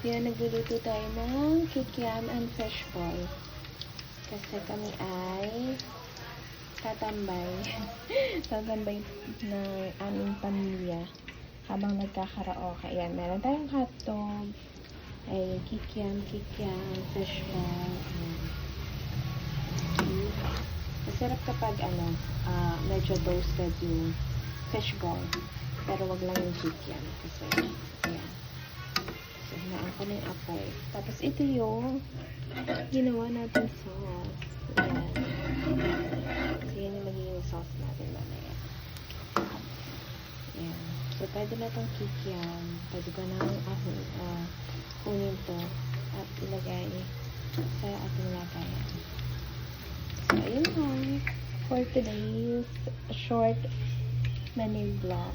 Yan, nagluluto tayo ng kikiam and fish ball. Kasi kami ay tatambay. Tatambay ng aming pamilya habang nagkakaraoke. Ayan, meron tayong hotdog. Ay, kikiam, fish ball. Ayan. Masarap kapag medyo toasted yung fish ball. Pero wag lang yung kikiam. Kasi, ayan. So, hinaan ko na yung apoy. Tapos, ito yung ginawa natin sauce. Ayan. So, yun yung magiging sauce natin mamaya. Ayan. So, pwede na itong kikiam. Pwede ko na kunin to at ilagay sa ating lagayan. So, ayun lang for today's short mini vlog.